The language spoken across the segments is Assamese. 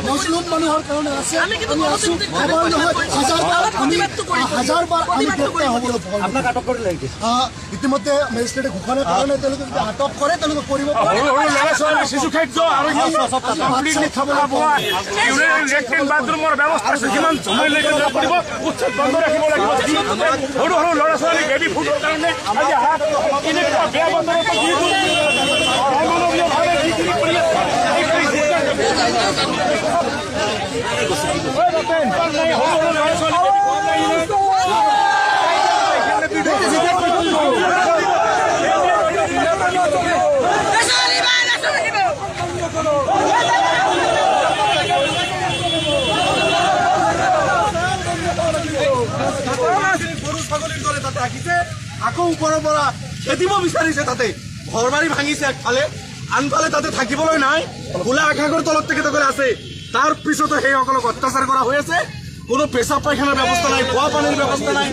মজলুম মানুহৰ কাৰণে আছে। আমি আছো হাজাৰবাৰ আমি গ্ৰেপ্তাৰ হ'বলৈ আপোনাক আটক কৰিলে ইতিমধ্যে মেজিষ্ট্ৰেটে ঘোষণা কৰা নাই। তেওঁলোকে যদি আটক কৰে তেওঁলোকে কৰিব শিশু খাদ্য আৰু বাথৰুমৰ ব্যৱস্থা যিমান সময় লৈ কৰিব উচ্ছেদ বন্ধ ৰাখিব লাগিব। সৰু সৰু ল'ৰা ছোৱালী বেবী ফুডৰ কাৰণে আজি হাত এনেকুৱা বেয়া বতৰত অমানৱীয়ভাৱে বিক্ৰী কৰি গৰু ছাগলীৰ দৰে তাতে ৰাখিছে। আকৌ ওপৰৰ পৰা খেদিব বিচাৰিছে। তাতে ঘৰ বাৰী ভাঙিছে একফালে, আনফালে তাতে থাকিবলৈ নাই। খোলা আকাশৰ তলত তেখেতসকলে আছে। তাৰ পিছতো সেইসকলক অত্যাচাৰ কৰা হৈ আছে। কোনো পেচাব পায়খানাৰ ব্যৱস্থা নাই, খোৱা পানীৰ ব্যৱস্থা নাই,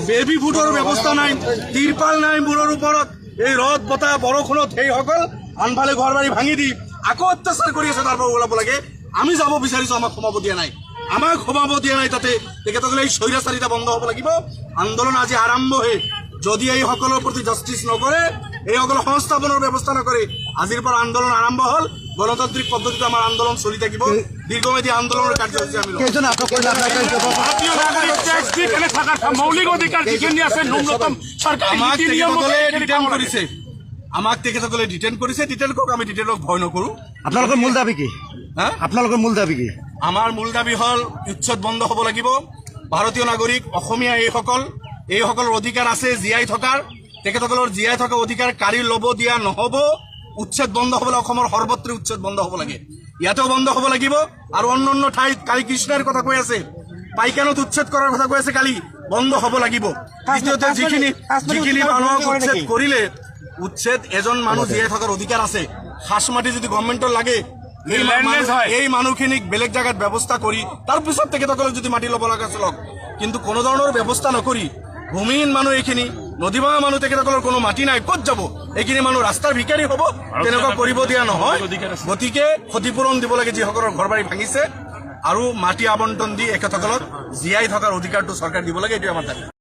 বেবী ফুডৰ ব্যৱস্থা নাই, তিৰপাল নাই মূৰৰ ওপৰত। এই ৰদ বতাহ বৰষুণত সেইসকল আনফালে ঘৰ বাৰী ভাঙি দি আকৌ অত্যাচাৰ কৰি আছে। তাৰ পৰা ওলাব লাগে। আমি যাব বিচাৰিছো, আমাক সোমাব দিয়া নাই, আমাক সোমাব দিয়া নাই। তাতে তেখেতসকলে এই স্বৈৰাচাৰিতা বন্ধ হ'ব লাগিব। আন্দোলন আজি আৰম্ভহে। যদি এইসকলৰ প্ৰতি জাষ্টিছ নকৰে, এইসকল সংস্থাপনৰ ব্যৱস্থা নকৰে, আজিৰ পৰা আন্দোলন আৰম্ভ হ'ল। গণতান্ত্ৰিক পদ্ধতিতে আমাৰ আন্দোলন চলি থাকিব। দীৰ্ঘমেয়াদী আন্দোলনৰ কাৰ্যসূচী আমি মৌলিক অধিকাৰ যিখিনি আছে ন্যূনতম কৰিছে। আমাক তেখেতসকলে ডিটেইন কৰিছে। ডিটেইন কৰক, আমি ডিটেইনক ভয় নকৰো। আপোনালোকৰ মূল দাবী কি? আপোনালোকৰ মূল দাবী কি? আমাৰ মূল দাবী হ'ল উচ্ছেদ বন্ধ হ'ব লাগিব। ভাৰতীয় নাগৰিক অসমীয়া এইসকলৰ অধিকাৰ আছে জীয়াই থকাৰ। তেখেতসকলৰ জীয়াই থকা অধিকাৰ কাঢ়ি ল'ব দিয়া নহ'ব। উচ্ছেদ বন্ধ হ'বলৈ অসমৰ সৰ্বত্ৰে উচ্ছেদ বন্ধ হ'ব লাগে। ইয়াতেও বন্ধ হ'ব লাগিব। আৰু অন্য ঠাইত কালি কৃষ্ণৰ কথা কৈ আছে, পাইকানত উচ্ছেদ কৰাৰ কথা কৈ আছে, কালি বন্ধ হ'ব লাগিব। দ্বিতীয়তে যিখিনি মানুহক উচ্ছেদ কৰিলে, উচ্ছেদ এজন মানুহ জীয়াই থকাৰ অধিকাৰ আছে। সাজ মাটি যদি গভৰ্ণমেণ্টৰ লাগে, এই মানুহখিনিক বেলেগ জায়গাত ব্যৱস্থা কৰি তাৰপিছত তেখেতসকলক যদি মাটি ল'ব লগা চলক। কিন্তু কোনো ধৰণৰ ব্যৱস্থা নকৰি ভূমিহীন মানুহ, এইখিনি নদীভাঙা মানুহ, তেখেতসকলৰ কোনো মাটি নাই, ক'ত যাব? এইখিনি মানুহ ৰাস্তাৰ ভিকাৰী হ'ব। তেনেকুৱা কৰিব দিয়া নহয়। গতিকে ক্ষতিপূৰণ দিব লাগে যিসকলৰ ঘৰ বাৰী ভাঙিছে, আৰু মাটি আবণ্টন দি এখেতসকলক জীয়াই থকাৰ অধিকাৰটো চৰকাৰে দিব লাগে। এইটোৱে আমাৰ দাবী।